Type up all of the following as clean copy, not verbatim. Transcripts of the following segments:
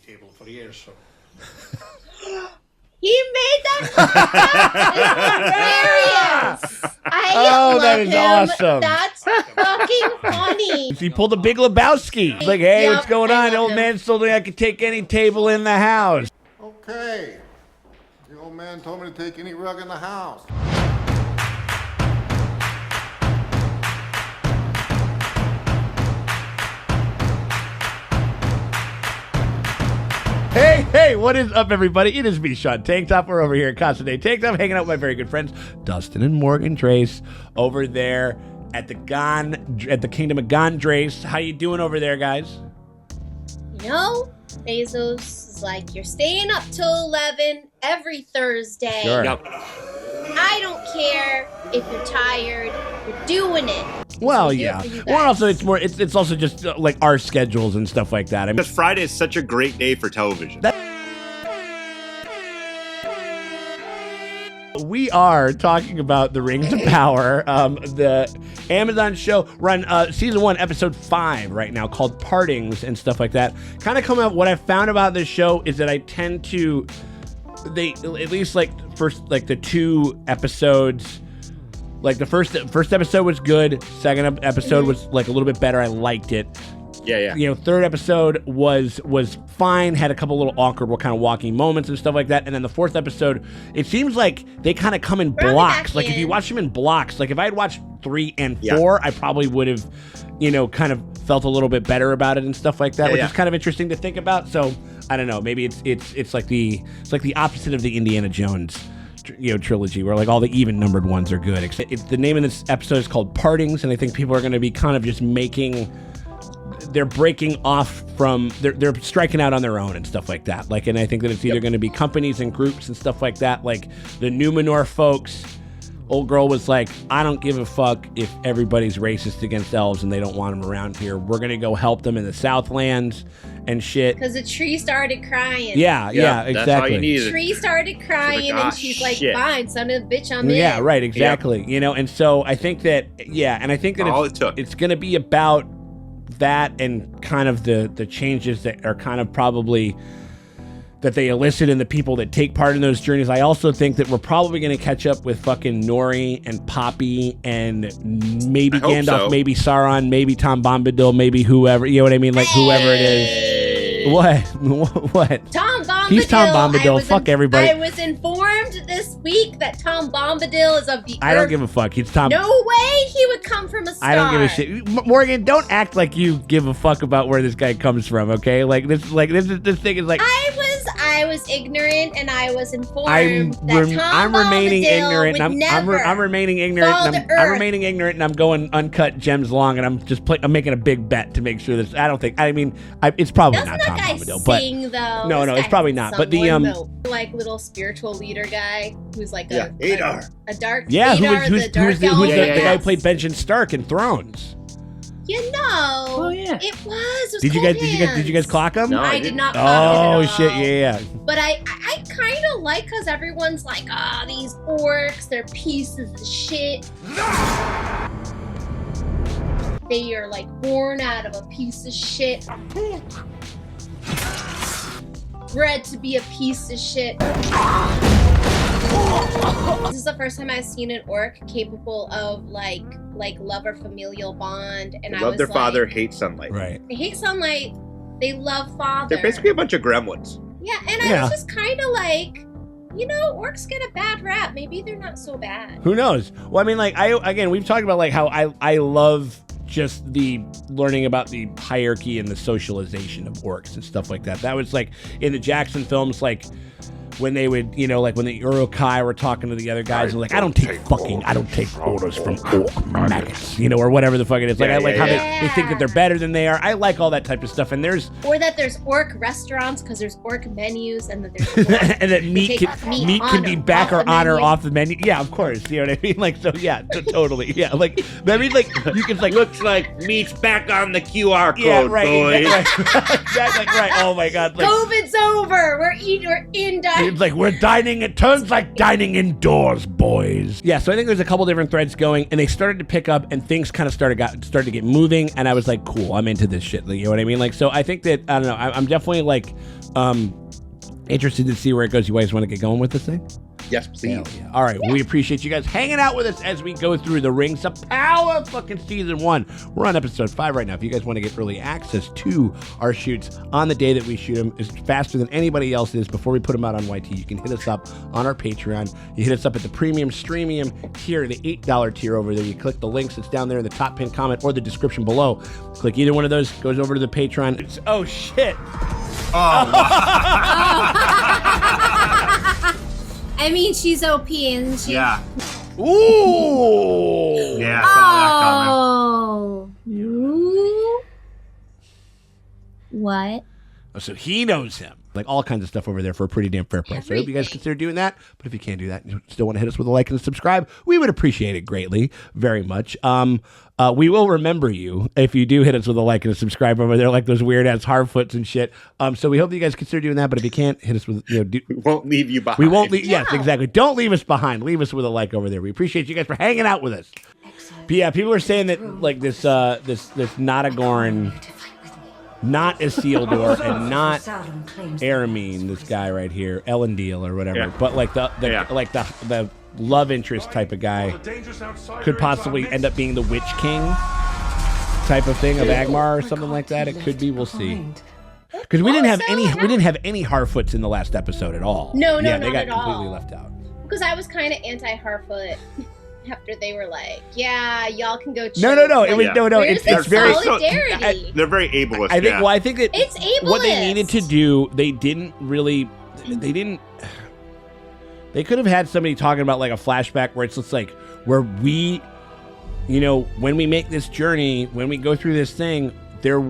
table for years. So. He made that hilarious. I love that is him. awesome. That's fucking funny. He pulled a Big Lebowski. He's like, hey, what's going on? Old man told me I could take any table in the house. Okay. The old man told me to take any rug in the house. Hey, what is up, everybody? It is me, Sean Tank Top. We're over here at Casa de Tank Top, hanging out with my very good friends, Dustin and Morgan Trace, over there at the Kingdom of Gondrace. How you doing over there, guys? You know, Bezos is like, you're staying up till 11 every Thursday. Sure. Yep. I don't care if you're tired. You're doing it. Well, yeah. Well, also, it's also just like our schedules and stuff like that. I mean, because Friday is such a great day for television. We are talking about the Rings of Power, the Amazon show. Run season 1, episode 5 right now, called Partings and stuff like that. Kind of come out. What I found about this show is that I tend to, at least like first, like the 2 episodes. Like the first episode was good. Second episode was like a little bit better. I liked it. Yeah. You know, third episode was fine. Had a couple little awkward kind of walking moments and stuff like that. And then the fourth episode, it seems like they kind of come in blocks. Like if you watch them in blocks, like if I had watched 3 and 4, I probably would have, kind of felt a little bit better about it and stuff like that, which is kind of interesting to think about. So I don't know. Maybe it's like the opposite of the Indiana Jones trilogy, where like all the even numbered ones are good. The name of this episode is called Partings, and I think people are going to be kind of just they're breaking off from, they're striking out on their own and stuff like that. Like, and I think that it's either going to be companies and groups and stuff like that. Like the Númenor folks, old girl was like, I don't give a fuck if everybody's racist against elves and they don't want them around here. We're going to go help them in the Southlands and shit. Because the tree started crying. Yeah, exactly. That's all you need. The tree started crying, and she's like, fine, son of a bitch, I'm in. Yeah, right, exactly. Yep. And so I think that, it's going to be about that and kind of the changes that are kind of probably that they elicit in the people that take part in those journeys. I also think that we're probably going to catch up with fucking Nori and Poppy and maybe Gandalf, maybe Sauron, maybe Tom Bombadil, maybe whoever, you know what I mean? Like whoever it is. What? Tom Bombadil. He's Tom Bombadil. Fuck everybody. I was informed this week that Tom Bombadil is of the I don't give a fuck. He's Tom. No way he would come from a star. I don't give a shit. Morgan, don't act like you give a fuck about where this guy comes from, okay? This thing is like I was ignorant, and I was informed I'm remaining ignorant. I'm remaining ignorant. I'm remaining ignorant, and I'm going uncut gems long, and I'm making a big bet to make sure this. It's probably not Tom Bombadil, but no, it's probably not. But the like little spiritual leader guy who's like a dark who's the guy who played Benjen Stark in Thrones. Oh yeah, it was. Did you guys clock him? No, I did not. Clock him at all. Shit, yeah. But I kind of like, because everyone's like, these orcs, they're pieces of shit. They are like born out of a piece of shit, bred to be a piece of shit. This is the first time I've seen an orc capable of like love or familial bond, and they love their father, hate sunlight. Right. They hate sunlight. They love father. They're basically a bunch of gremlins. Yeah, and I was just kind of like, orcs get a bad rap. Maybe they're not so bad. Who knows? Well, I mean, like we've talked about like how I love just the learning about the hierarchy and the socialization of orcs and stuff like that. That was like in the Jackson films, like when they would, like when the Uruk-hai were talking to the other guys, and like, I don't take orders from orc maggots, or whatever the fuck it is. Like, how they think that they're better than they are. I like all that type of stuff. And there's orc restaurants, because there's orc menus, and that there's and that meat can be back or on or off the menu. Yeah, of course. You know what I mean? Like, so yeah, totally. Yeah, like, I mean, like, you can like, looks like meat's back on the QR code, yeah, right, boys. Exactly, right. Oh my God. Like, COVID's over. We're in It's like we're dining. It turns like dining indoors, boys. Yeah, so I think there's a couple different threads going, and they started to pick up, and things kind of started to get moving, and I was like, cool, I'm into this shit. You know what I mean? Like, so I think that I don't know. I'm definitely like interested to see where it goes. You guys want to get going with this thing? Yes, please. Yeah. All right, we appreciate you guys hanging out with us as we go through the Rings of Power fucking season 1. We're on episode 5 right now. If you guys want to get early access to our shoots on the day that we shoot them, it's faster than anybody else is before we put them out on YT. You can hit us up on our Patreon. You hit us up at the premium streamium tier, the $8 tier over there. You click the links that's down there in the top pinned comment or the description below. Click either one of those, goes over to the Patreon. Oh shit. Oh, I mean, she's OP and she. yeah. Ooh. Yeah, I saw that coming. Oh. Ooh. What? Oh, so he knows him. Like all kinds of stuff over there for a pretty damn fair price. So I hope you guys Everything. consider doing that. But if you can't do that and you still want to hit us with a like and a subscribe, we would appreciate it greatly, very much. We will remember you if you do hit us with a like and a subscribe over there, like those weird ass Harfoots and shit. So we hope you guys consider doing that. But if you can't, hit us with We won't leave you behind. we won't leave. Yes, No. exactly. Don't leave us behind. Leave us with a like over there. We appreciate you guys for hanging out with us. But yeah, people are saying that like this Notagorn, not Isildur, and not Aramine, this guy right here, Elendil or whatever, Yeah. but like the love interest type of guy could possibly end up being the Witch King type of thing of Agmar or something like that. It could be. We'll see. Because we didn't have any Harfoots in the last episode at all. No, yeah, not they got at all. completely left out. Because I was kind of anti-Harfoot after they were like, yeah, y'all can go chill. No. It was Yeah. no. Where's It's the very. solidarity? They're very ableist. I think. yeah. Well, I think that It's what they ableist. needed to do, they didn't really. They could have had somebody talking about like a flashback where it's just like where we, when we make this journey, when we go through this thing, there,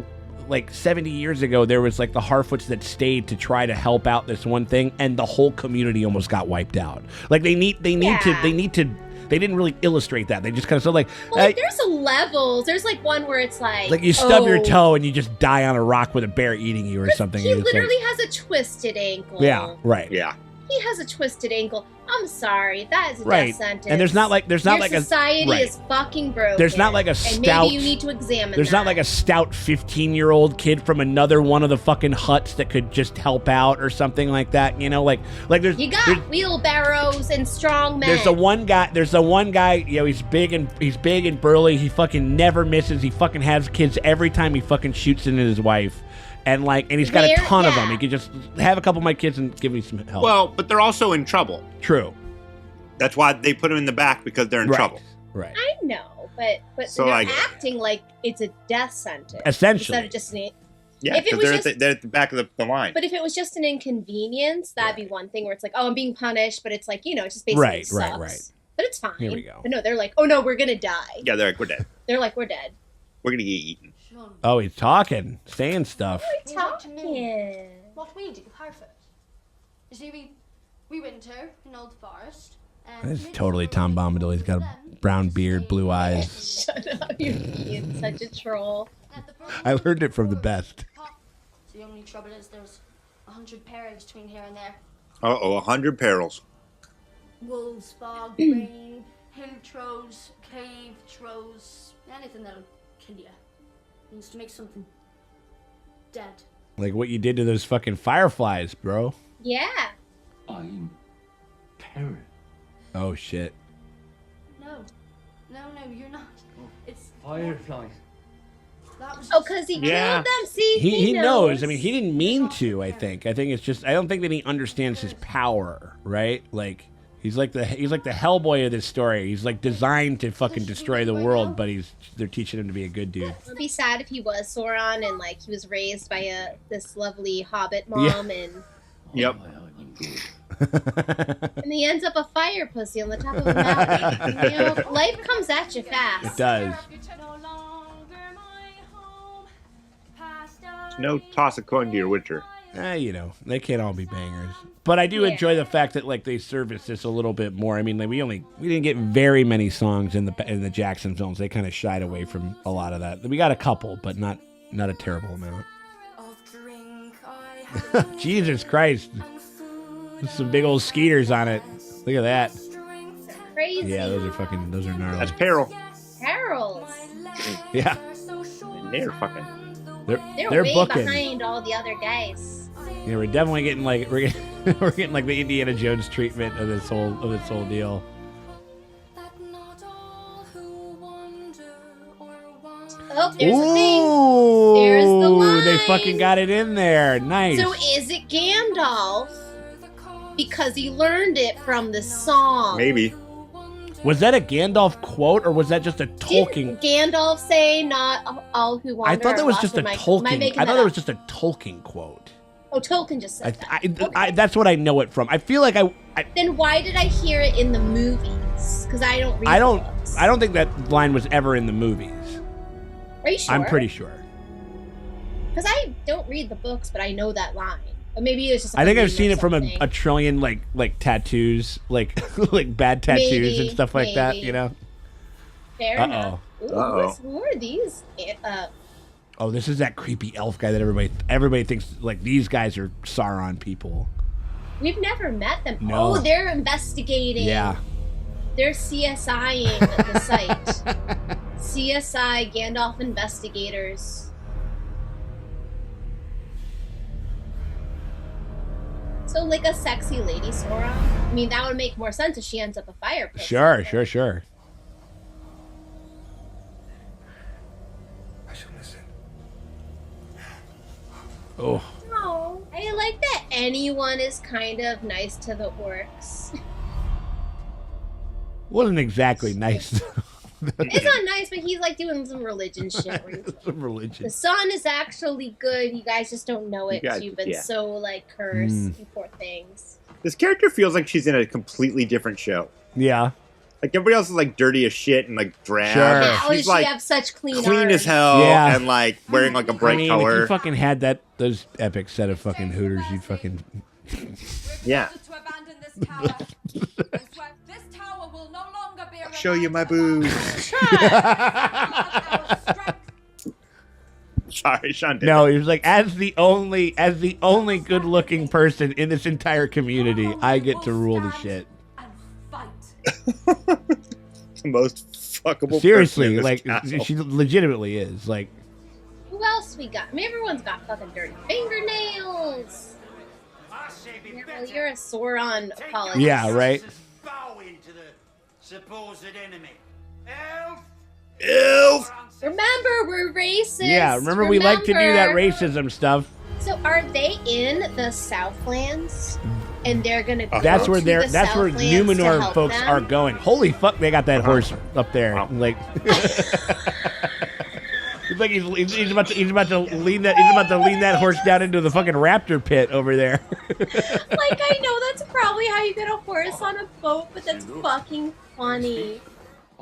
like 70 years ago, there was like the Harfoots that stayed to try to help out this one thing, and the whole community almost got wiped out. Like they need to. They didn't really illustrate that. They just kind of said like, Well, like, there's levels. There's like one where it's like you stub your toe and you just die on a rock with a bear eating you or something. He and it's literally has a twisted ankle. yeah, right. Yeah. He has a twisted ankle. I'm sorry, that is a Right. death sentence. And there's not Your like society right. is fucking broken. There's not like a and stout- maybe you need to examine. There's not like a stout 15-year-old kid from another one of the fucking huts that could just help out or something like that. Like there's You got there's, wheelbarrows and strong men. there's the one guy. He's big and burly. He fucking never misses. He fucking has kids every time he fucking shoots into his wife. And he's got a ton of them. He could just have a couple of my kids and give me some help. Well, but they're also in trouble. True. That's why they put them in the back, because they're in trouble. Right. I know, but So they're I get it. acting like it's a death sentence. Essentially. Instead of just an. Yeah, If it because was they're at the back of the line. But if it was just an inconvenience, that'd be one thing where it's like, oh, I'm being punished, but it's like, it just basically Right. sucks. But it's fine. Here we go. But no, they're like, oh no, we're gonna die. Yeah, they're like, we're dead. They're like, we're dead. We're going to get eaten. Oh, he's talking, saying stuff. We're talking. What we do, Harfoot. You see, we winter in Old Forest. This is totally Tom Bombadil. He's got a brown beard, blue eyes. Shut up, you're being such a troll. I learned it from the best. The only trouble is there's 100 perils between here and there. 100 perils. Wolves, fog, rain, hill trolls, cave trolls, anything that'll kill you. Means to make something dead. Like what you did to those fucking fireflies, bro. Yeah. I'm Peril. Oh shit. No, you're not. It's Fireflies. that was. Oh, because he Yeah. killed them? See, He knows. I mean, he didn't mean to. I think it's just. I don't think that he understands his power, right? Like he's like the Hellboy of this story. He's like designed to fucking destroy the world, but they're teaching him to be a good dude. I'd be sad if he was Sauron and he was raised by this lovely hobbit mom and Yep. I'm good. and he ends up a fire pussy on the top of a mountain. Life comes at you It fast. does. No toss a coin to your witcher. They can't all be bangers. But I do enjoy the fact that they service this a little bit more. I mean, we didn't get very many songs in the Jackson films. They kind of shied away from a lot of that. We got a couple, but not a terrible amount. Jesus Christ. Some big old skeeters on it. Look at that. Crazy. Yeah, those are gnarly. That's peril. Perils. Yeah. And they're fucking. They're way booking. behind all the other guys. Yeah, we're definitely getting like we're getting like the Indiana Jones treatment of this whole deal. Oh, there's the thing. There's the line. They fucking got it in there. Nice. So is it Gandalf? Because he learned it from the song. Maybe. Was that a Gandalf quote, or was that just a Tolkien? Didn't Gandalf say not all who wander? I thought that was just a Am I Tolkien. making I thought that that up? was just a Tolkien quote. Oh, Tolkien just said that. That's what I know it from. I feel like I Then why did I hear it in the movies? Because I don't read the books. I don't think that line was ever in the movies. Are you sure? I'm pretty sure. Because I don't read the books, but I know that line. But maybe it's just. I think I've seen it from something. a trillion like tattoos, like like bad tattoos and stuff like that. You know. Fair enough. Ooh, who are these? Oh, this is that creepy elf guy that everybody thinks like these guys are Sauron people. We've never met them. No. Oh, they're investigating. Yeah. They're CSIing the site. CSI Gandalf investigators. So like a sexy lady Sauron. I mean, that would make more sense if she ends up a fire pit. Sure. I should listen. Oh. Oh, I like that anyone is kind of nice to the orcs. Wasn't exactly nice. It's not nice, but he's like doing some religion shit. Where he's Some religion. the sun is actually good. You guys just don't know it. You guys- You've been yeah. so like cursed. You poor things. This character feels like she's in a completely different show. Yeah. Like everybody else is like dirty as shit and like drab. Sure. And How she's does she like have such clean as arms? hell Yeah. and like wearing like a bright I mean, if color. you fucking had those epic set of fucking Hooters, you'd fucking Yeah. To abandon this tower. I swear, this tower will no longer be a I'll show you my reminder boobs. of our strength. Sorry, Sean. Did No, that. he was like, as the only good looking person in this entire community, I get to rule the shit. And fight. The most fuckable. Seriously, person in like this castle. she legitimately is. Like, Who else we got? I mean, everyone's got fucking dirty fingernails. Yeah, well, you're a Sauron apologist. yeah, right. Bowing to the supposed enemy. Elf! Ew. Remember, we're racist. Yeah, remember we like to do that racism stuff. So, are they in the Southlands? And they're gonna go That's where to the that's where Southlands to Númenor help folks them? are going. Holy fuck, they got that horse up there. Wow. Like, it's like he's about to lean that horse down into the fucking raptor pit over there. Like, I know that's probably how you get a horse on a boat, but that's fucking funny.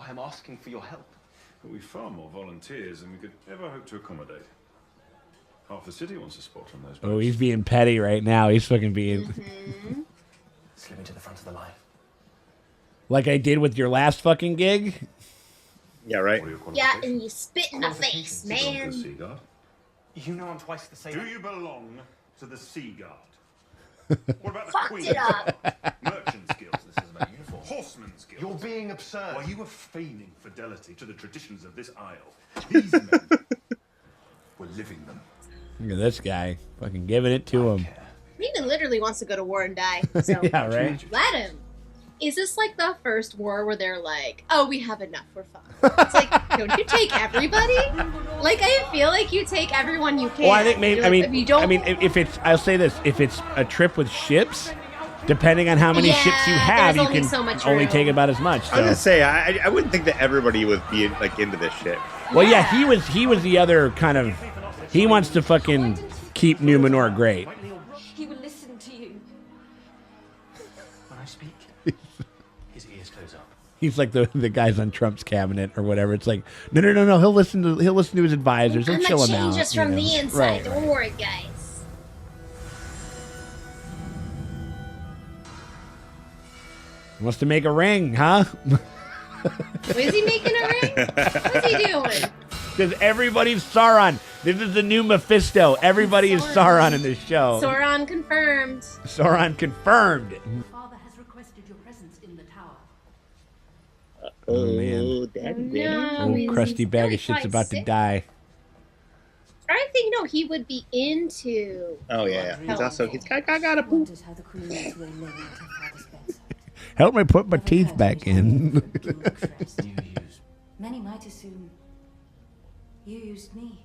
I'm asking for your help. But we've far more volunteers than we could ever hope to accommodate. Half the city wants a spot on those boats. Oh, he's being petty right now. He's fucking being Slip into the front of the line. like I did with your last fucking gig. Yeah, right. What are your Yeah, qualifications? and you spit in the face, You belong to the man. Sea Guard? You know I'm twice the same. Do you belong to the Sea Guard? What about the Fucked Queen? it up. Merchant skills. This is about uniform. Horseman skills. You're being absurd. While you were feigning fidelity to the traditions of this isle, these men were living them. Look at this guy, fucking giving it to him. He literally wants to go to war and die. So Yeah, right. let him. Is this like the first war where they're like, "Oh, we have enough, we're fine"? It's like, don't you take everybody? Like, I feel like you take everyone you can. Well, I think maybe. You're I like, if you don't, mean, if it's, I'll say this: if it's a trip with ships, depending on how many Yeah, ships you have, there's you only can so much only room. take about as much. I was So. gonna say I wouldn't think that everybody would be like into this shit. Well, yeah, he was the other kind of. He wants to fucking keep Númenor great. He will listen to you. When I speak, his ears close up. He's like the guys on Trump's cabinet or whatever. It's like no. He'll listen to his advisors. He'll I'm chill gonna him out. change us you from know. the inside. Right, Don't right. worry, guys. He wants to make a ring, huh? Is he making a ring? What's he doing? Because everybody's Sauron. This is the new Mephisto. Everybody is Sauron in this show. Sauron confirmed. Sauron confirmed. Father has requested your presence in the tower. Oh, man. Daddy. No, Crusty bag of shit's about to die. I think he would be into. Oh yeah. He's also he's got a poop. Help me put my teeth back in. Many might assume you used me.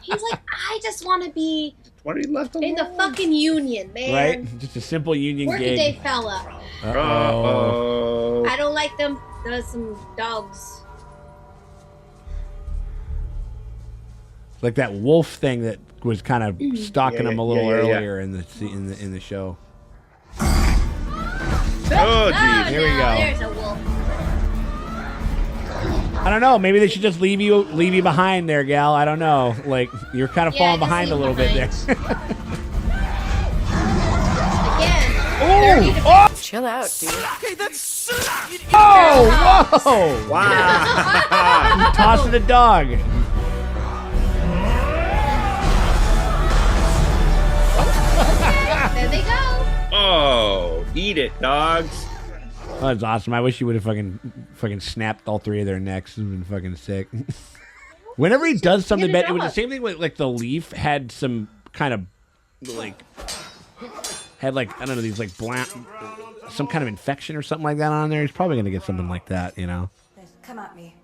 He's like, I just want to be What are you left in the fucking union, man. Right? Just a simple union Working gig. day fella. Uh-oh. I don't like them. There's some dogs. Like that wolf thing that was kind of stalking him a little yeah. earlier in the show. Oh, geez. Here we go. There's a wolf. I don't know. Maybe they should just leave you behind there, gal. I don't know. Like you're kind of falling just behind a leave little bit there. Again. Oh! Chill out, dude. Oh! Whoa! Wow. Tossing the dog. There they go. Oh, eat it, dogs. Oh, that's awesome. I wish you would have fucking snapped all three of their necks. It would have been fucking sick. Whenever he does something bad, it was the same thing with like the leaf had some kind of like I don't know, these like some kind of infection or something like that on there. He's probably gonna get something like that, you know. Come at me.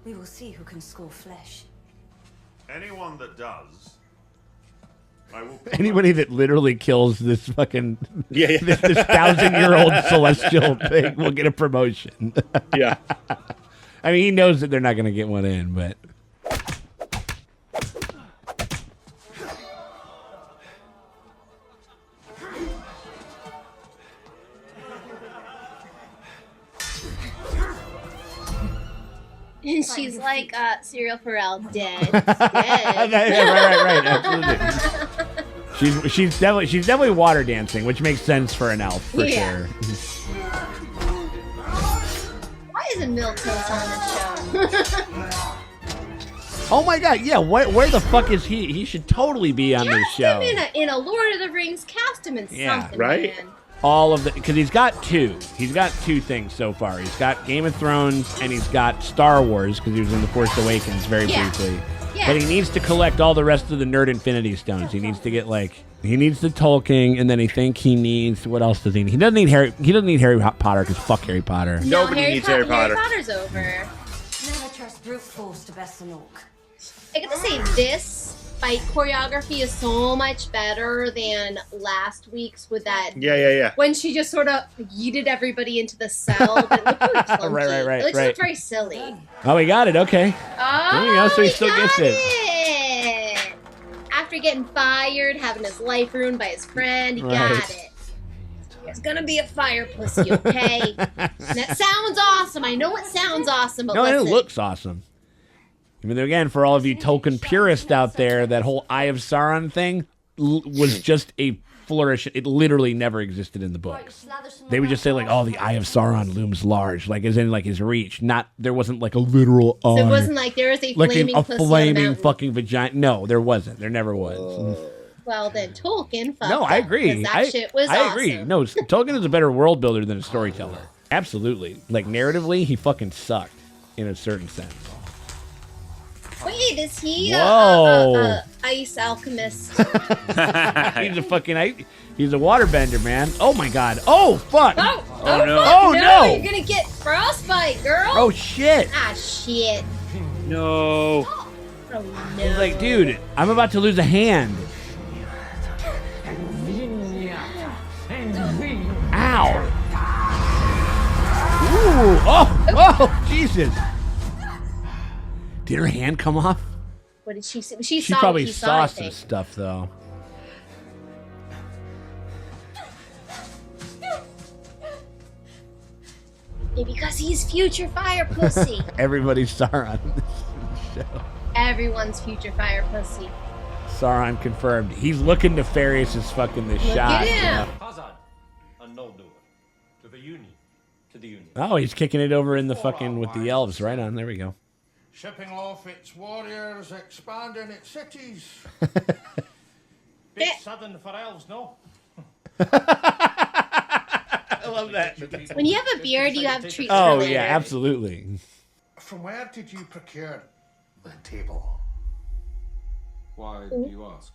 We will see who can score flesh. Anyone that does, I will. Anybody that literally kills this fucking Yeah. this 1,000-year-old celestial thing will get a promotion. Yeah. I mean, he knows that they're not gonna get one in, but. And she's like, Serial Pharrell, dead. Right, absolutely. She's definitely water dancing, which makes sense for an elf for sure. Why isn't Miltos on this show? Oh my god, yeah, where the fuck is he? He should totally be on this show. Cast him in a Lord of the Rings, cast him in something, right? man. All of the, because he's got two things so far. He's got Game of Thrones and he's got Star Wars because he was in The Force Awakens very briefly. Yeah. But he needs to collect all the rest of the Nerd Infinity Stones. He needs to get he needs the Tolkien, and then he needs, what else does he need? He doesn't need Harry Potter because fuck Harry Potter. Nobody needs Harry Potter. Harry Potter's over. Never trust brute force to best an orc. I got to say, this fight choreography is so much better than last week's with that. Yeah. When she just sort of yeeted everybody into the cell. It looked really clunky. Right. It looked very silly. Oh, he got it. Okay. Oh, there you go. So he still gets it. it. After getting fired, having his life ruined by his friend, he got it. It's gonna be a fire pussy, okay? That sounds awesome. I know it sounds awesome, but No, listen. it looks awesome. Even though, again, for all of you Tolkien purists out there, that whole Eye of Sauron thing was just a flourish. It literally never existed in the books. They would just say, like, oh, the Eye of Sauron looms large, like, as in, like, his reach. There wasn't, like, a literal eye. So it wasn't like there was a like flaming a pussy on a flaming mountain. fucking vagina. No, there wasn't. There never was. Well, then Tolkien fucked No, I up, agree. 'cause that shit was I agree. awesome. No, Tolkien is a better world builder than a storyteller. Absolutely. Like, narratively, he fucking sucked in a certain sense. Wait, is he Whoa. ice alchemist? He's a fucking he's a waterbender, man. Oh my god. Oh fuck. Oh no. fuck, Oh, no. You're gonna get frostbite, girl. Oh shit. Ah shit. No. Oh no. He's like, dude, I'm about to lose a hand. Ow. Ooh. Oh, Jesus. Did her hand come off? What did she say? She saw probably what he saw I some think. stuff, though. Maybe because he's future fire pussy. Everybody's Sauron in this show. Everyone's future fire pussy. Sauron confirmed. He's looking nefarious as fucking this Look shot. at him. Hazard and Noldor. To the Union. To the Union. Oh, he's kicking it over in the fucking with the elves. Right on. There we go. shipping off its warriors, expanding its cities. Bit sudden for elves, no? I love that. When you have a beard, you have treats. Oh for later. yeah, absolutely. From where did you procure The table. Why do you ask?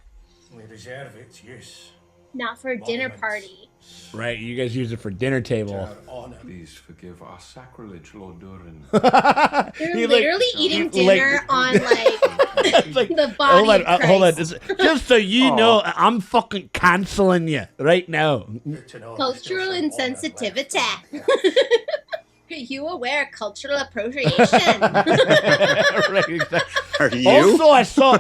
We reserve its use. Not for a dinner party. Right, you guys use it for dinner table. Please forgive our sacrilege, Lord Durin. They're literally eating dinner on like the body of Christ. Hold on. Just so you know, I'm fucking canceling you right now. Cultural insensitivity. Are you aware of cultural appropriation? Right, exactly. Are you? I seem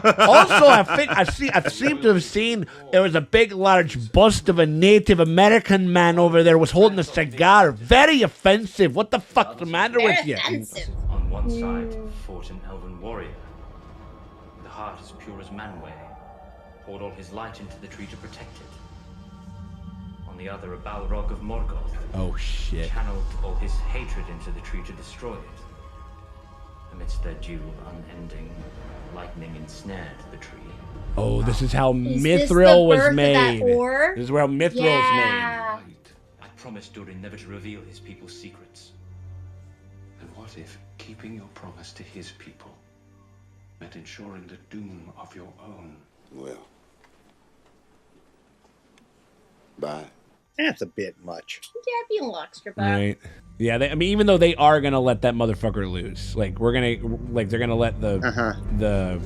to have seen there was a big, large bust of a Native American man over there was holding a cigar. Very offensive. What the fuck's the matter with you? Offensive. On one side fought an elven warrior, with a heart as pure as Manwë, poured all his light into the tree to protect it. On the other, a Balrog of Morgoth. Oh shit. Channeled all his hatred into the tree to destroy it. Amidst their due, unending, lightning ensnared the tree. Oh, this is how Is Mithril this the was birth of made. that ore? This is where Mithril's Yeah. I promised Durin never to reveal his people's secrets. And what if keeping your promise to his people meant ensuring the doom of your own? Well. Bye. That's a bit much. Yeah, be a little extra made. Right. Yeah, I mean, even though they are gonna let that motherfucker loose, like they're gonna let the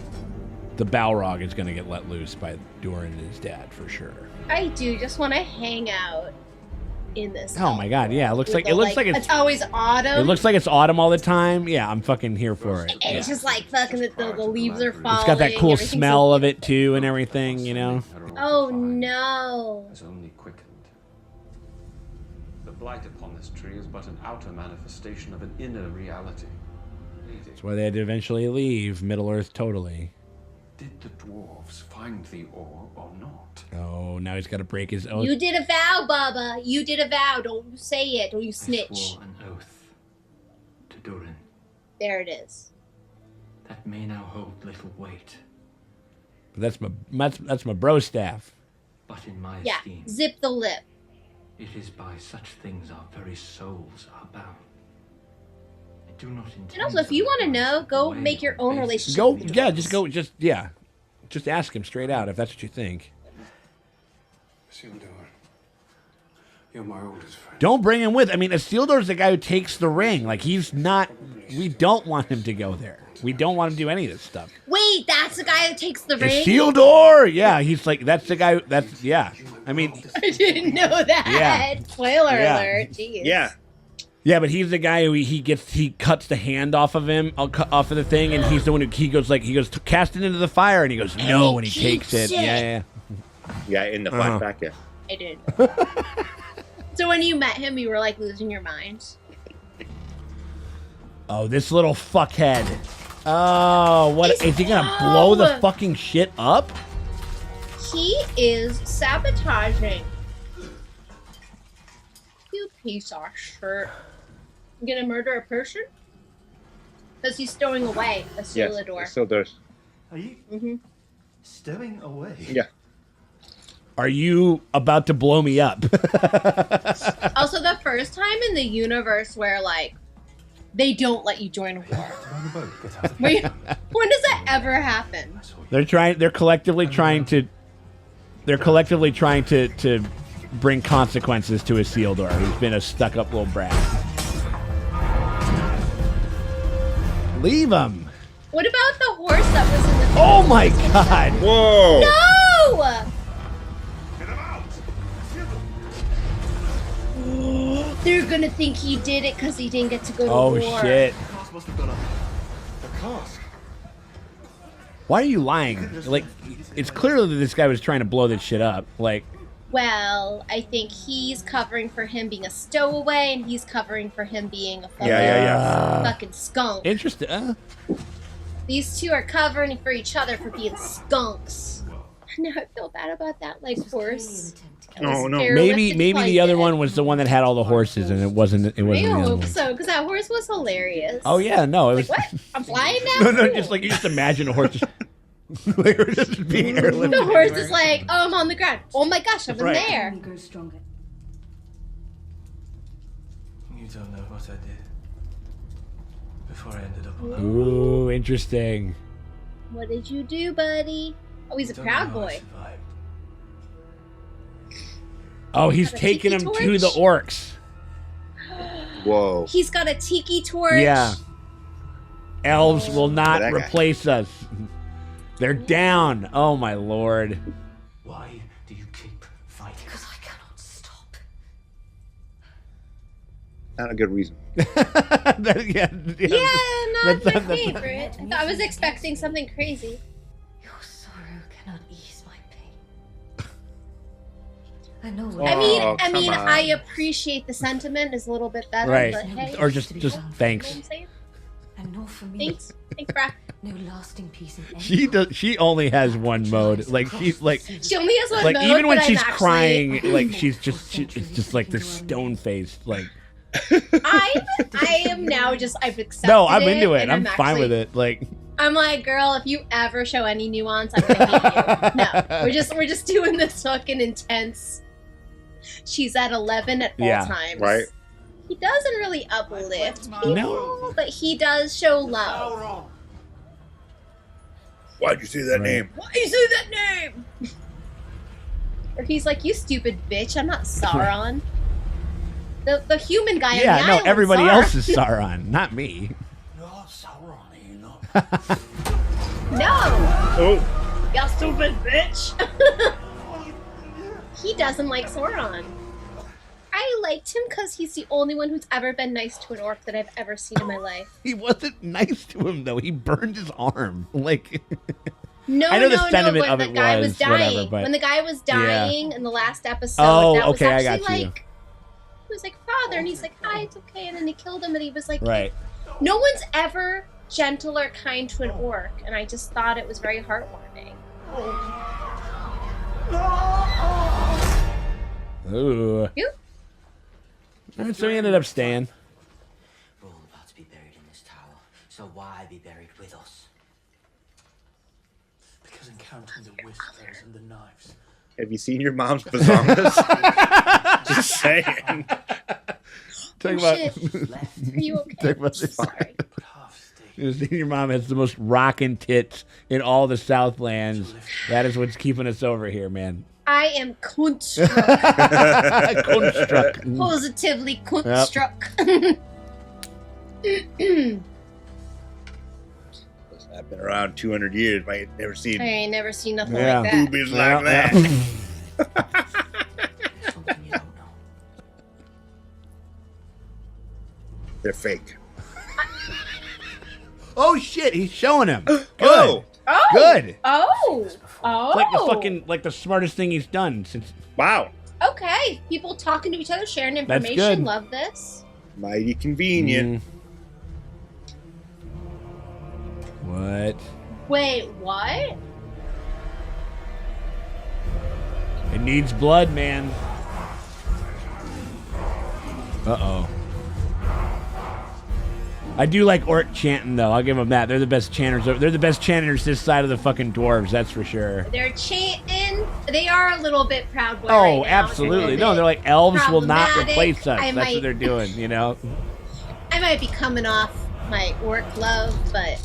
Balrog is gonna get let loose by Durin and his dad for sure. I do just want to hang out in this. Oh my god, yeah, it looks like it's always autumn. It looks like it's autumn all the time. Yeah, I'm fucking here for it. And it's just like fucking the leaves are falling. It's got that cool everything's smell so of it too and everything, you know. Oh no. Has only quickened. The blight upon this tree is but an outer manifestation of an inner reality. That's why they had to eventually leave Middle Earth totally. Did the dwarves find the ore or not? Oh, now he's got to break his oath. You did a vow, Bubba. You did a vow. Don't you say it. Don't you snitch. I swore an oath to Durin. There it is. That may now hold little weight. That's my bro staff. But in my Yeah, esteem, zip the lip. it is by such things our very souls are bound. I do not intend. And also, if you want to know, go make your own relationship. Go, with yeah, dwarves. just ask him straight out if that's what you think. Isildur, you're my oldest friend. Don't bring him with. I mean, Isildur's the guy who takes the ring. Like, he's not. We don't want him to go there. We don't want him to do any of this stuff. Wait, that's the guy who takes the ring? Isildur! Yeah, he's like, that's the guy. That's, yeah. I mean. I didn't know that. Yeah. Spoiler Yeah. alert. Jeez. Yeah. Yeah, but he's the guy who he cuts the hand off of him, off of the thing, and he's the one who he goes cast it into the fire, and he goes no, and he takes it. Yeah. Yeah, in the flashback, yeah. I did. So when you met him, you were like losing your mind. Oh, this little fuckhead. Oh, what is he gonna blow the fucking shit up? He is sabotaging. You piece of shit. You gonna murder a person? Because he's stowing away a Isildur. Yes, Isildur's. Are you stowing away? Yeah. Are you about to blow me up? Also, the first time in the universe where, like, they don't let you join a war. Wait, when does that ever happen? They're collectively trying to bring consequences to Isildur, who's been a stuck-up little brat. Leave him. What about the horse that was in the... Oh my god. Whoa. No! They're gonna think he did it because he didn't get to go to war. Oh shit. The cost must have gone up. The cost? Why are you lying? Like, it's clear that this guy was trying to blow this shit up. Like, Well, I think he's covering for him being a stowaway, and he's covering for him being a fucking, fucking skunk. interesting. These two are covering for each other for being skunks. Now I feel bad about that, like, horse. Oh no. Maybe the other one was the one that had all the horses, and it wasn't. It I wasn't. The other hope one. so, because that horse was hilarious. Oh yeah, no, it was. Like, what? I'm flying now? No, just like you just imagine a horse just, like, we're just being airlifted. The horse is like, oh, I'm on the ground. Oh my gosh, I'm in Right. there. Grow stronger. You don't know what I did before I ended up alone. Ooh, interesting. What did you do, buddy? Oh, he's a Don't proud know how I boy. survived. Oh, he's Got a taking tiki him to the torch? orcs. Whoa. He's got a tiki torch. Yeah. Elves will not That guy. replace us. They're down. Oh my lord. Why do you keep fighting? Because I cannot stop. Not a good reason. Yeah, not That's- my favorite. I was expecting something crazy. Your sorrow cannot ease my pain. I know. Oh, I mean, come on. I appreciate the sentiment is a little bit better, Right. but hey, Or just you know what thanks. I'm saying? And nor for me. Thanks, brah. No lasting peace in any She does. She only has one mode. Like she's like. She only has one Like mode, even when but she's I'm actually, crying, like she's just it's just like this stone faced. Like I am now just I've accepted. no, I'm into it. and I'm fine with actually- it. Like I'm like, girl, if you ever show any nuance, I'm gonna hate you. No, we're just doing this fucking intense. She's at 11 at Yeah, all times. right. He doesn't really uplift people, No. but he does show love. Why'd you say that Right. name? Why you say that name? Or he's like, you stupid bitch, I'm not Sauron. The human guy on the yeah, no, island, everybody Sauron. else is Sauron, not me. You're Sauron, are you not? No! Oh. You stupid bitch! He doesn't like Sauron. I liked him because he's the only one who's ever been nice to an orc that I've ever seen in my life. He wasn't nice to him though. He burned his arm. Like No, I know the no, sentiment no, of when it the guy was was dying. whatever, but when the guy was dying in the last episode, Oh, that was okay, I actually got you. like, he was like, father, and he's like, hi, it's okay, and then he killed him, and he was like, right. no one's ever gentle or kind to an orc, and I just thought it was very heartwarming. Ooh. You? Alright, so he ended up staying. We're all about to be buried in this tower, so why be buried with us? Because encountering the whispers and the knives. Have you seen your mom's pajamas? Just saying. Talk Oh, about. shit. Are you okay? Talk about this. Sorry. But half stake. Your mom has the most rockin' tits in all the Southlands. That is what's keeping us over here, man. I am construct. Construct. Positively construct. I've been around 200 years. I ain't never seen I ain't never seen nothing Yeah. like that. boobies Yeah, like yeah. that. Something you don't know. They're fake. Oh shit, he's showing him. Good. Oh, Oh! Good. Oh! Oh! It's like the fucking like the smartest thing he's done since. wow. Okay, people talking to each other, sharing That's information. good. Love this. Mighty convenient. What? Wait, what? It needs blood, man. Uh-oh. I do like orc chanting, though. I'll give them that. They're the best chanters. They're the best chanters this side of the fucking dwarves, that's for sure. They're chanting. They are a little bit proud boy Oh, right now. absolutely. No, they're like, elves will not problematic. replace us. I That's might- what they're doing, you know? I might be coming off my orc love, but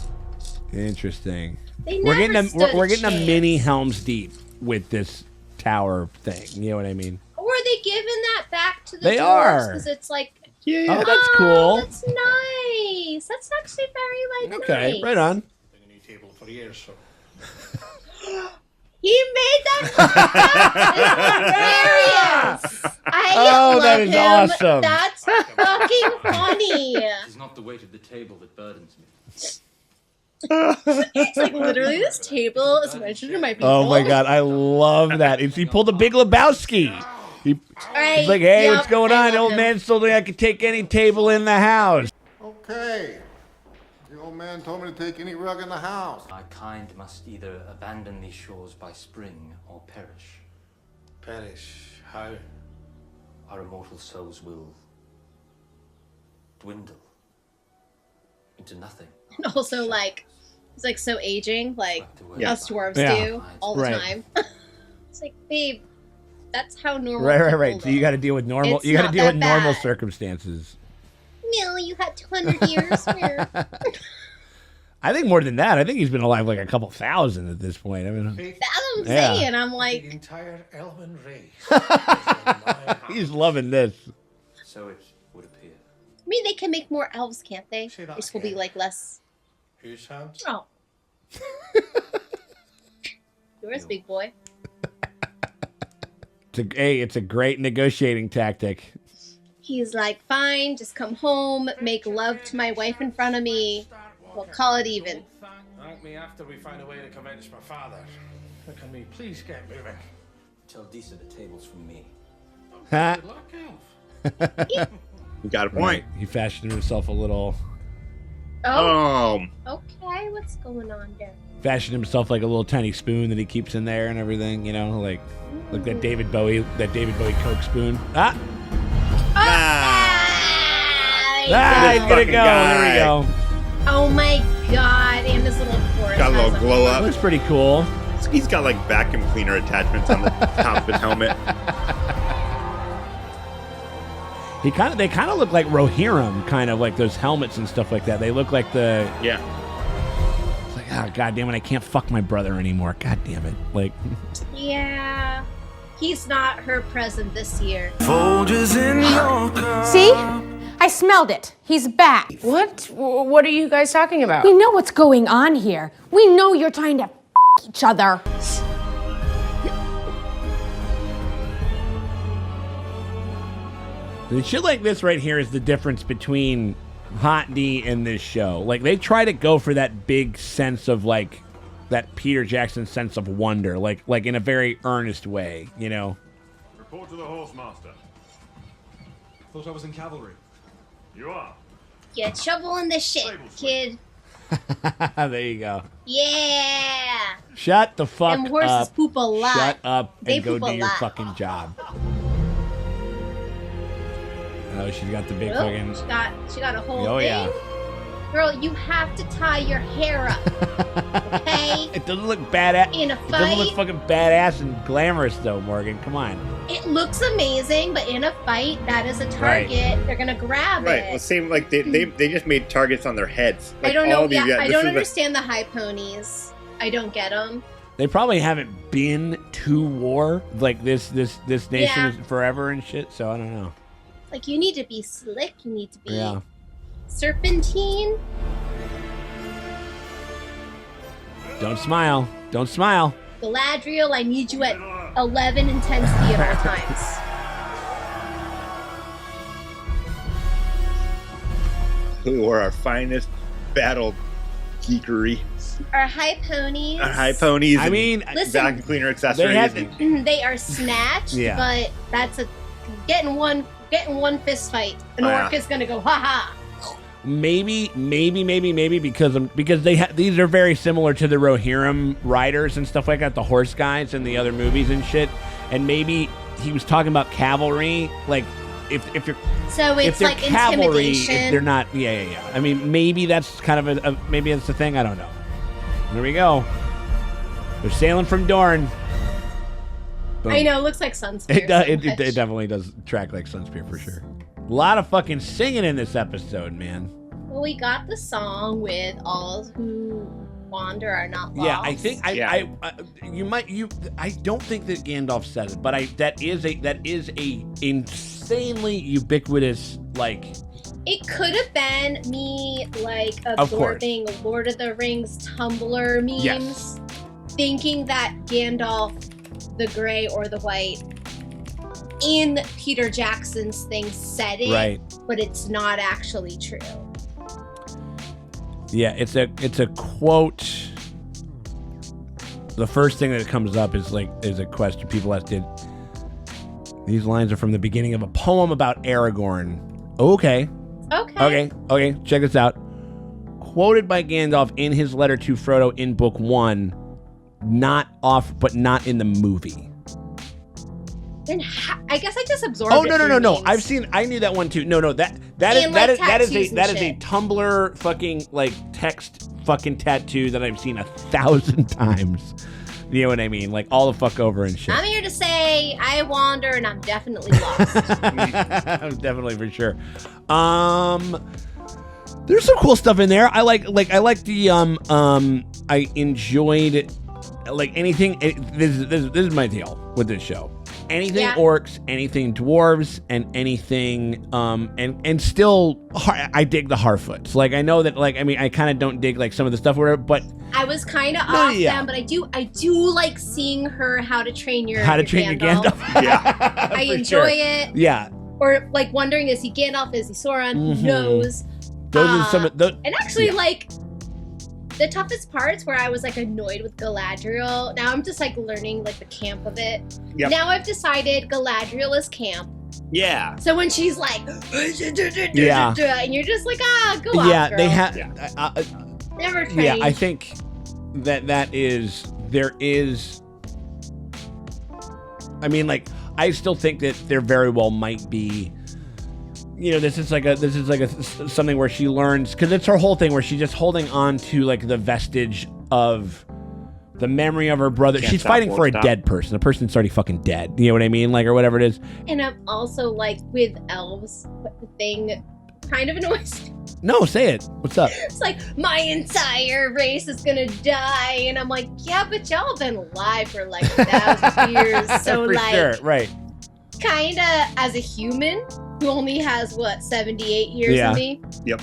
Interesting. they We're never getting stood we're getting a chance. mini Helm's Deep with this tower thing. You know what I mean? Or are they giving that back to the They dwarves? are. Because it's like, Yeah. Oh, that's cool. That's nice. That's actually very like Okay, nice. right on. Been a new table for years, so. He made that hilarious. I Oh, love that is him. awesome. That's fucking funny. It is not the weight of the table that burdens me. It's like literally this table is measured in my people. Oh my god, I love that. He pulled a Big Lebowski. He's Right, like, hey, yep, what's going I on? love Old him. man told me I could take any table in the house. Okay. The old man told me to take any rug in the house. Our kind must either abandon these shores by spring or perish. Perish? How? Our immortal souls will dwindle into nothing. And also, like, it's like so aging, like Yeah. us dwarves Yeah. do all the Right. time. It's like, babe, that's how normal. Right. people So you live. got to deal with normal. It's You got to not deal with that normal bad. circumstances. Mill, you had 200 years. Where? I think more than that. I think he's been alive like a couple thousand at this point. I mean, That's what I'm Yeah. saying. I'm The like, entire Elven race. is in my he's house. loving this. So it would appear. I mean, they can make more elves, can't they? Say that This will be again. like less. Whose hands? Oh. Yours, big boy. It's a great negotiating tactic. He's like, fine, just come home, make love to my wife in front of me. We'll call it even. Thank me after we find a way to convince my father. Look at me, please get moving. Tell Disa the tables from me. Ha. Good luck, Elf. You got a point. He fashioned himself a little. Oh, okay, what's going on there? Fashioned himself like a little tiny spoon that he keeps in there and everything. You know, like that David Bowie Coke spoon. Ah. He's gonna fucking go. guy. There we go. Oh my god, and this little forest. Got a little has glow That up. looks pretty cool. He's got like vacuum cleaner attachments on the top of his helmet. They kind of look like Rohirrim, kind of like those helmets and stuff like that. They look like the. Yeah. It's like, oh, god damn it, I can't fuck my brother anymore. God damn it. Like. Yeah. He's not her present this year. See? I smelled it. He's back. What? What are you guys talking about? We know what's going on here. We know you're trying to f each other. The shit like this right here is the difference between Hot D and this show. Like, they try to go for that big sense of, like, that Peter Jackson sense of wonder, like in a very earnest way, you know? Report to the Horsemaster. Thought I was in cavalry. You are. Get shoveling the shit, kid. There you go. Yeah. Shut the fuck Them horses up. poop a lot. Shut up They and go poop do a your lot. fucking job. Oh, she's got the big Oh, fucking... she got a whole Oh, thing. yeah. Girl, you have to tie your hair up. Okay? It doesn't look badass. In a It doesn't look fight? fucking badass and glamorous, though, Morgan. Come on. It looks amazing, but in a fight, that is a Right. target. They're gonna grab Right. it. Well, same like they just made targets on their heads. I Like, don't know. all these- Yeah, I this don't is understand the high ponies. I don't get them. They probably haven't been to war like this nation Yeah. forever and shit, so I don't know. Like, you need to be slick. You need to be Yeah. serpentine. Don't smile. Don't smile. Galadriel, I need you at 11 intensity at all times. who are our finest battle geekery. Our high ponies. Our high ponies. I and mean, Listen, vacuum cleaner accessories. they had and- They are snatched, Yeah. but that's a getting one fist fight. An Oh, yeah. orc is gonna go ha ha. Maybe because these are very similar to the Rohirrim riders and stuff like that, the horse guys in the other movies and shit. And maybe he was talking about cavalry, like if you're So if it's they're like cavalry, intimidation. if they're not, yeah. I mean, maybe that's kind of maybe that's the thing. I don't know. There we go. They're sailing from Dorne. Boom. I know, it looks like Sunspear. It does. so It much. definitely does track like Sunspear for sure. A lot of fucking singing in this episode, man. Well, we got the song with all who wander are not lost. Yeah, I think I don't think that Gandalf says it, but that is a insanely ubiquitous, like. It could have been me like Of course. absorbing Lord of the Rings Tumblr memes, Yes. thinking that Gandalf the Grey or the White in Peter Jackson's thing said it, Right. but it's not actually true. Yeah, it's a quote. The first thing that comes up is a question people asked. These lines are from the beginning of a poem about Aragorn. Okay. Okay. Okay. Check this out. quoted by Gandalf in his letter to Frodo in Book 1, but not in the movie. Then I guess I just absorbed. Oh no! I knew that one too. No, that is a Tumblr fucking like text fucking tattoo that I've seen 1,000 times. You know what I mean? Like all the fuck over and shit. I'm here to say I wander and I'm definitely lost. Definitely for sure. There's some cool stuff in there. I like the I enjoyed like anything. This is my deal with this show. Anything orcs, anything dwarves, and anything and still I dig the Harfoots. Like I know that I kind of don't dig like some of the stuff where, but I was kind of off them, but I do like seeing her how to train your Gandalf. Yeah, I enjoy it. Yeah, or like wondering, is he Gandalf? Is he Sauron? Who knows? Those are some of the. And actually, like the toughest parts where I was like annoyed with Galadriel. Now I'm just like learning like the camp of it. Yep. Now I've decided Galadriel is camp. Yeah. So when she's like, yeah, and you're just like, go off, yeah, girl. they have. Never trained. Yeah, I think there is. I mean, like, I still think that there very well might be. You know, this is like something where she learns, because it's her whole thing where she's just holding on to like the vestige of the memory of her brother. She's fighting for a dead person. The person's already fucking dead. You know what I mean? Like, or whatever it is. And I'm also like with elves, but the thing kind of annoys me. No, say it. What's up? It's like, my entire race is gonna die, and I'm like, yeah, but y'all have been alive for like 1,000 years, so for like, sure, right? Kinda as a human who only has 78 years in me. Yep.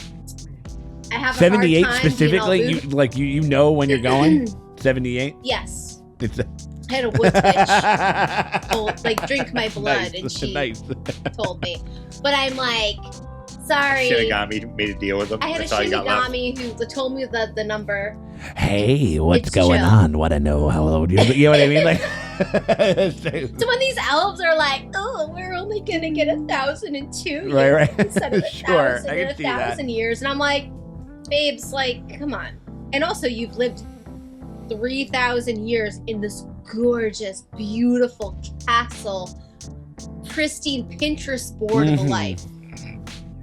I have 78 a hard time specifically. You know when you're going 78. Yes. It's I had a wood witch like drink my blood, and she told me. But I'm like, sorry. Shinigami made a deal with them. I had a Shinigami who told me the number. Hey, what's going on? Want to know how old you? You know what I mean? Like, so when these elves are like, oh, we're only gonna get 1,002 years right. instead of 1,000 I in can see 1,000 years, and I'm like, babes, like, come on. And also, you've lived 3,000 years in this gorgeous, beautiful castle, pristine Pinterest board of a life.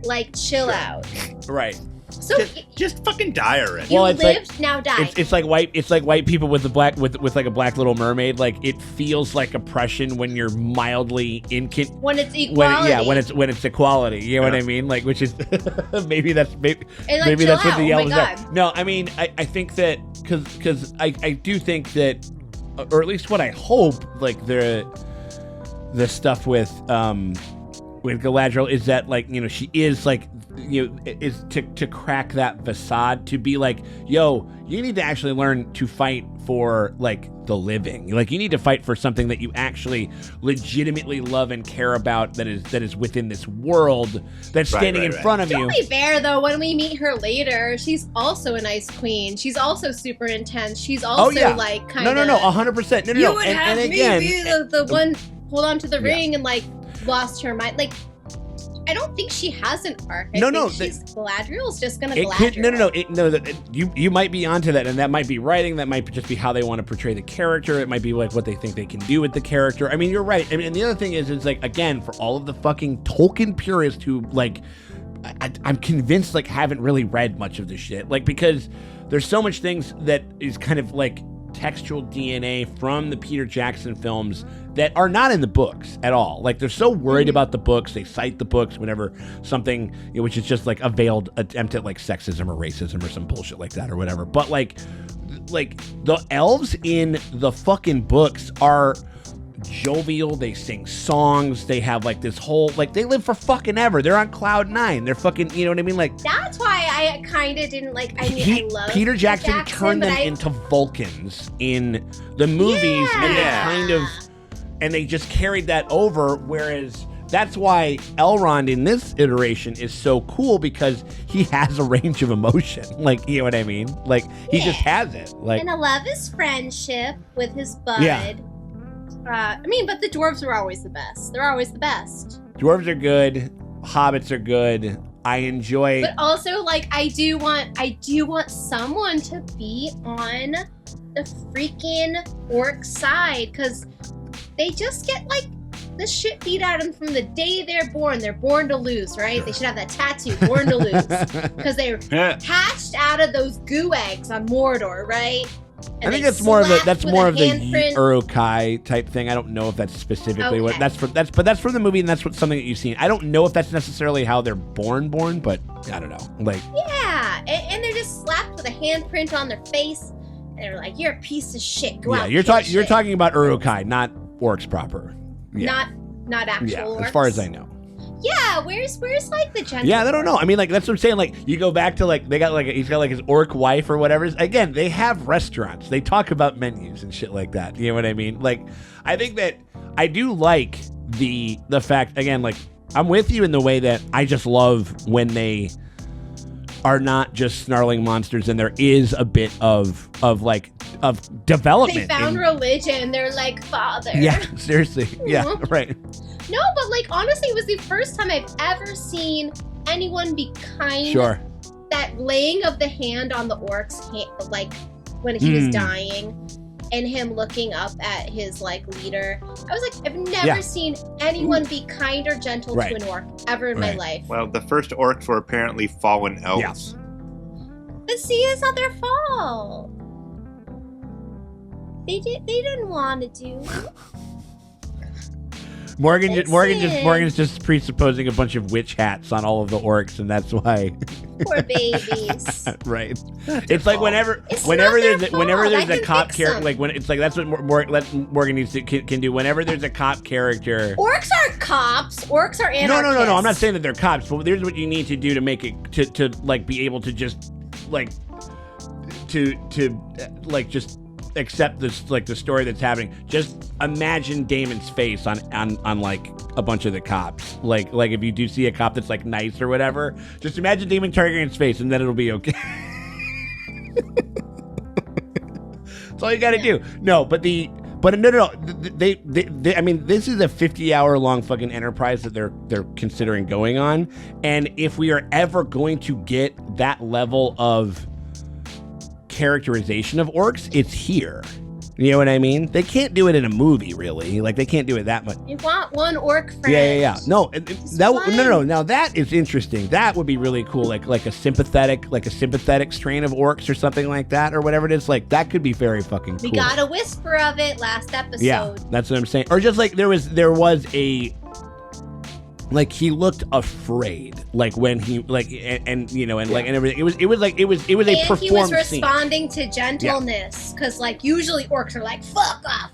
Like, chill out. Right. So just fucking die already. You lived, now die. It's like white people with the black with like a black Little Mermaid. Like, it feels like oppression when you're mildly when it's equality. when it's equality. You know what I mean? Like, which is maybe that's what the elves are. No, I mean I think that because I do think that, or at least what I hope, like the stuff with Galadriel is that, like, you know, she is like, you know, is to crack that facade, to be like, yo, you need to actually learn to fight for like the living. Like, you need to fight for something that you actually legitimately love and care about, that is within this world that's standing in front of you. To be fair though, when we meet her later, she's also a nice queen. She's also super intense. She's also like kind of 100%. No. You would have me be the one hold on to the ring and like lost her mind. Like, I don't think she has an arc. I think Galadriel's just gonna Galadriel. You might be onto that, and that might be writing. That might just be how they want to portray the character. It might be like what they think they can do with the character. I mean, you're right. I mean, and the other thing is like, again, for all of the fucking Tolkien purists who like, I'm convinced like haven't really read much of this shit. Like, because there's so much things that is kind of like textual DNA from the Peter Jackson films that are not in the books at all. Like, they're so worried about the books, they cite the books whenever something, you know, which is just like a veiled attempt at like sexism or racism or some bullshit like that or whatever. But like the elves in the fucking books are jovial. They sing songs. They have like this whole, like, they live for fucking ever. They're on cloud 9. They're fucking, you know what I mean? Like, that's why I kind of didn't like. I mean, I love Peter Jackson turned them into Vulcans in the movies, and they kind of, and they just carried that over. Whereas that's why Elrond in this iteration is so cool, because he has a range of emotion. Like, you know what I mean? Like, he just has it. Like, and I love his friendship with his bud. Yeah. I mean, but the dwarves are always the best. They're always the best. Dwarves are good. Hobbits are good. I enjoy. But also, like, I do want someone to be on the freaking orc side, because they just get like the shit beat out of them from the day they're born. They're born to lose, right? They should have that tattoo, born to lose, because they were hatched out of those goo eggs on Mordor, right? And I think they that's more of the slapped with a handprint. Urukai type thing. I don't know if that's specifically what Okay. that's from the movie, and that's something that you've seen. I don't know if that's necessarily how they're born, but I don't know. Like, Yeah, and they're just slapped with a handprint on their face, and they're like, "You're a piece of shit. Go yeah, out." you're kill talking shit." talking about Urukai, not orcs proper. Yeah. Not actual. Yeah, orcs. as far as I know. Yeah, where's like the gentle? Yeah, I don't know. I mean, like, that's what I'm saying. Like, you go back to, like, they got, like, he's got, like, his orc wife or whatever. Again, they have restaurants. They talk about menus and shit like that. You know what I mean? Like, I think that I do like the fact, again, like, I'm with you in the way that I just love when they are not just snarling monsters and there is a bit of development. They found religion. They're like, Father. Yeah, seriously. Yeah, Aw. right. No, but like honestly, it was the first time I've ever seen anyone be kind. Sure. That laying of the hand on the orc's hand, like when he was Hmm. dying, and him looking up at his like leader. I was like, I've never Yeah. seen anyone be kind or gentle Right. to an orc ever in my life. Well, the first orcs were apparently fallen elves. But see, it's not their fault. They didn't want to do it. Morgan's just presupposing a bunch of witch hats on all of the orcs, and that's why. Poor babies. Right. It's like whenever It's whenever not their there's whenever fault. I there's a can cop fix character, them. like when it's like that's what Morgan needs to can do. Whenever there's a cop character. Orcs aren't cops. Orcs are anarchists. No. I'm not saying that they're cops, but there's what you need to do to make it to like be able to just like to like just accept this, like the story that's happening. Just imagine Damon's face on like a bunch of the cops. Like if you do see a cop that's like nice or whatever, just imagine Damon Targaryen's face, and then it'll be okay. That's all you got to do. No, but no. They I mean, this is a 50-hour long fucking enterprise that they're considering going on, and if we are ever going to get that level of characterization of orcs, it's here. You know what I mean? They can't do it in a movie, really. Like, they can't do it that much. You want one orc friend. Yeah. No, no. Now that is interesting. That would be really cool. Like a sympathetic strain of orcs or something like that, or whatever it is. Like, that could be very fucking cool. We got a whisper of it last episode. Yeah, that's what I'm saying. Or just like there was a. Like, he looked afraid, like when he like and you know and like and everything. It was a And performed he was scene. responding to gentleness, because like usually orcs are like fuck off,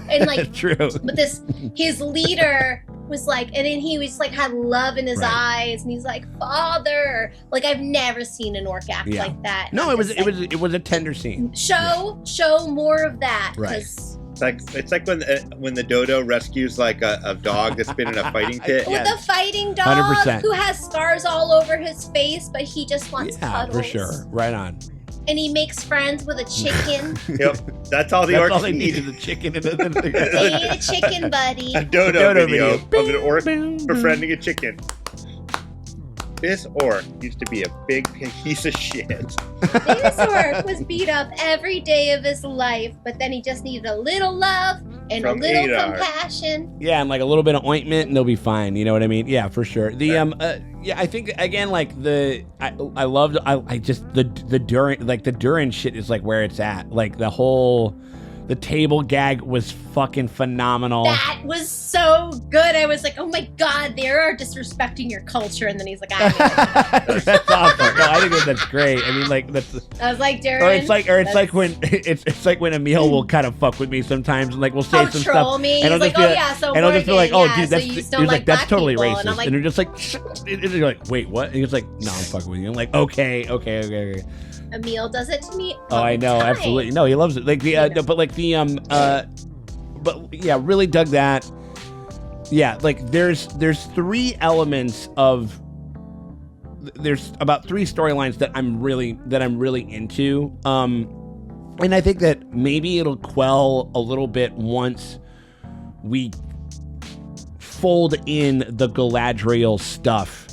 and like True. But his leader was like, and then he was like had love in his eyes, and he's like, Father. Like, I've never seen an orc act Yeah. like that. No, I'm it was just like, it was a tender scene. show more of that. Right. 'cause It's like when the dodo rescues like a dog that's been in a fighting pit. with the fighting dog 100%. who has scars all over his face, but he just wants Yeah, cuddles. for sure. Right on. And he makes friends with a chicken. Yep, that's all the That's orcs all they need. needed, the chicken. They need a chicken buddy. A dodo, Dodo video video. of an orc befriending a chicken. This orc used to be a big piece of shit. This orc was beat up every day of his life, but then he just needed a little love and From a little Adar. compassion. Yeah, and like a little bit of ointment, and they'll be fine. You know what I mean? Yeah, for sure. The yeah, I think again, like I loved the Durin, like the Durin shit is like where it's at. Like the table gag was fucking phenomenal. That was so good. I was like, oh my god, they are disrespecting your culture. And then he's like, I That's awesome. No, I think that's great. I mean, like that's. I was like, Durin. Or it's like when it's like when Emil will kind of fuck with me sometimes, and like we'll say some troll stuff, me. and I'll He's just like, be oh, yeah, so and I'll just be like, oh, Morgan, dude, yeah, that's so you he's still like that's black totally people. racist, And I'm like, and you're just like, and you're like, wait, what? And he's like, no, I'm fucking with you. I'm like, okay. Emil does it to me. Oh, all I the know, time. absolutely. No, he loves it. Like the, no, but like the but yeah, really dug that. Yeah, like there's three elements of. There's about three storylines that I'm really into. And I think that maybe it'll quell a little bit once we fold in the Galadriel stuff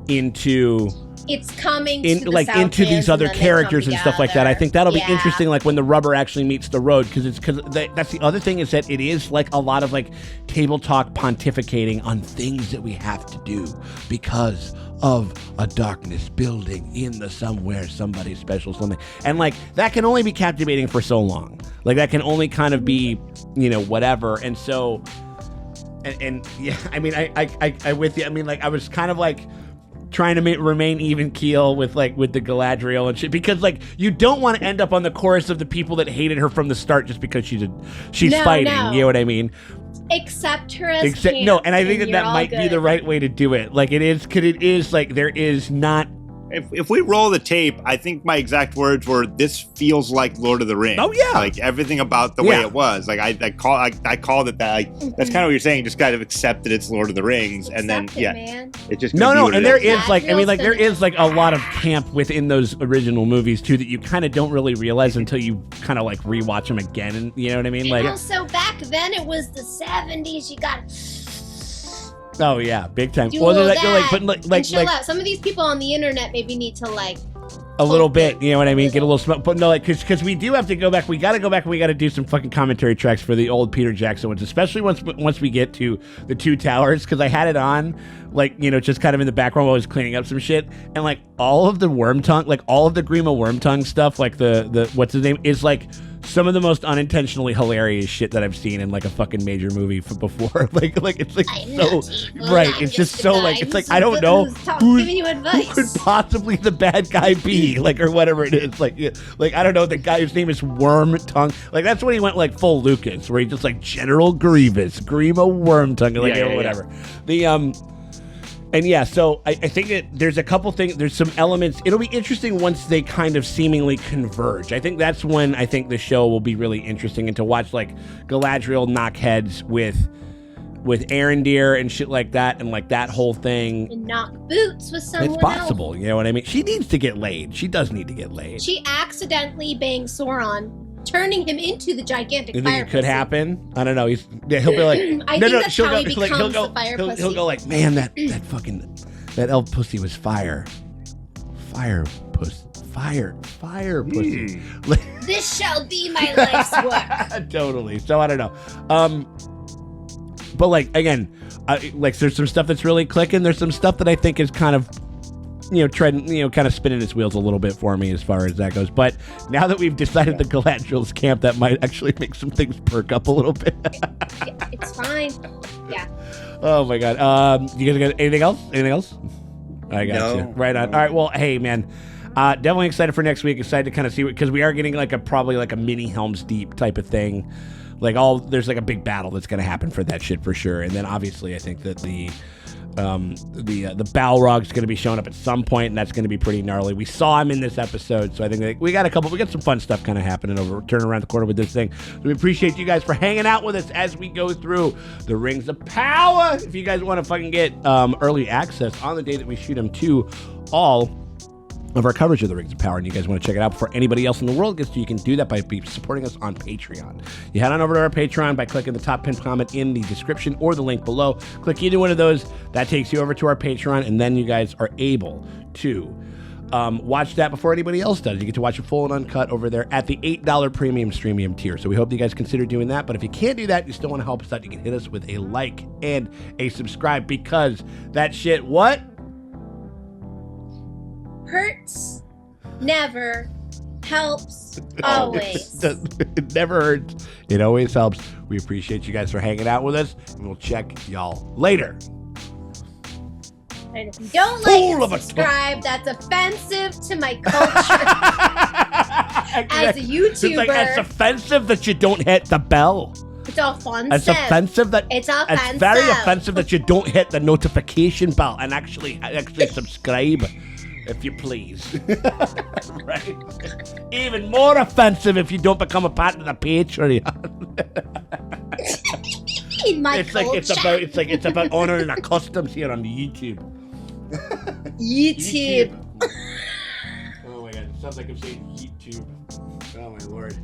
into It's coming in to the like into Southlands these other and then they characters come and stuff like that. I think that'll be together. interesting, like when the rubber actually meets the road, because that's the other thing, is that it is like a lot of like table talk pontificating on things that we have to do because of a darkness building in the somewhere, somebody special something, and like that can only be captivating for so long. Like that can only kind of be, you know, whatever. And so, and yeah, I mean, I with you. I mean, like I was kind of like trying to remain even keel with the Galadriel and shit, because like you don't want to end up on the chorus of the people that hated her from the start just because she's fighting. No. You know what I mean? Accept her as camp, No, and I think that you're all might be good. the right way to do it. Like it is, because it is like there is not. If we roll the tape, I think my exact words were, "This feels like Lord of the Rings." Oh yeah, like everything about the way it was. Like I called it that. Like, that's kind of what you're saying. Just kind of accept that it's Lord of the Rings, and then it just no, what and it there is. is like, I mean, like there is like a lot of camp within those original movies too that you kind of don't really realize until you kind of like rewatch them again, and you know what I mean? Like, also back then it was the 70s. You got. Oh yeah, big time. Do Well, all like, that but and chill out. Some of these people on the internet maybe need to like a little bit, you know what I mean? Get a little smoke, but no, like because we do have to go back. We got to go back and we got to do some fucking commentary tracks for the old Peter Jackson ones, especially once we get to the Two Towers. Because I had it on, like, you know, just kind of in the background while I was cleaning up some shit, and like all of the Wormtongue, like all of the Grima Wormtongue stuff, like the what's his name, is like some of the most unintentionally hilarious shit that I've seen in like a fucking major movie before. like it's like so right. It's just so like it's like I don't know giving you advice. who could possibly the bad guy be, like, or whatever it is. Like I don't know. The guy's name is Wormtongue. Like that's when he went like full Lucas, where he just like General Grievous, Grima Wormtongue, like or whatever. The And yeah, so I think that there's a couple things, there's some elements. It'll be interesting once they kind of seemingly converge. I think that's when I think the show will be really interesting, and to watch like Galadriel knock heads with Arendir and shit like that, and like that whole thing. And knock boots with someone It's possible, you know what I mean? She needs to get laid. She does need to get laid. She accidentally bangs Sauron, turning him into the gigantic You fire think it could pussy. happen? I don't know. He'll be like, I think that's how he becomes the fire pussy. He'll go like, man, that elf pussy was fire pussy. This shall be my life's work. Totally. So I don't know. But like again, like there's some stuff that's really clicking. There's some stuff that I think is kind of, you know, treading, you know, kind of spinning its wheels a little bit for me as far as that goes. But now that we've decided the Galadriel's camp, that might actually make some things perk up a little bit. Yeah, it's fine. Yeah. Oh my God. You guys got anything else? Anything else? I got you. Right on. All right. Well, hey, man. Definitely excited for next week. Excited to kind of see, because we are getting like probably like a mini Helm's Deep type of thing. Like there's like a big battle that's going to happen for that shit for sure. And then obviously I think that the Balrog's going to be showing up at some point, and that's going to be pretty gnarly. We saw him in this episode, so I think we got some fun stuff kind of happening turning around the corner with this thing. So we appreciate you guys for hanging out with us as we go through the Rings of Power. If you guys want to fucking get early access on the day that we shoot them to all of our coverage of the Rings of Power, and you guys want to check it out before anybody else in the world gets to, you can do that by supporting us on Patreon. You head on over to our Patreon by clicking the top pinned comment in the description or the link below. Click either one of those. That takes you over to our Patreon, and then you guys are able to watch that before anybody else does. You get to watch it full and uncut over there at the $8 premium streamium tier. So we hope you guys consider doing that. But if you can't do that, you still want to help us out, you can hit us with a like and a subscribe, because that shit, what? Hurts, never, helps, always. It never hurts. It always helps. We appreciate you guys for hanging out with us, and we'll check y'all later. And if you don't like and subscribe, that's offensive to my culture as a YouTuber. It's like, it's offensive that you don't hit the bell. It's offensive. It's offensive that it's offensive. It's very offensive that you don't hit the notification bell and actually subscribe. If you please. Right? Even more offensive if you don't become a part of the Patreon. It's about honoring our customs here on YouTube. YouTube. Oh my God, it sounds like I'm saying YouTube. Oh my Lord.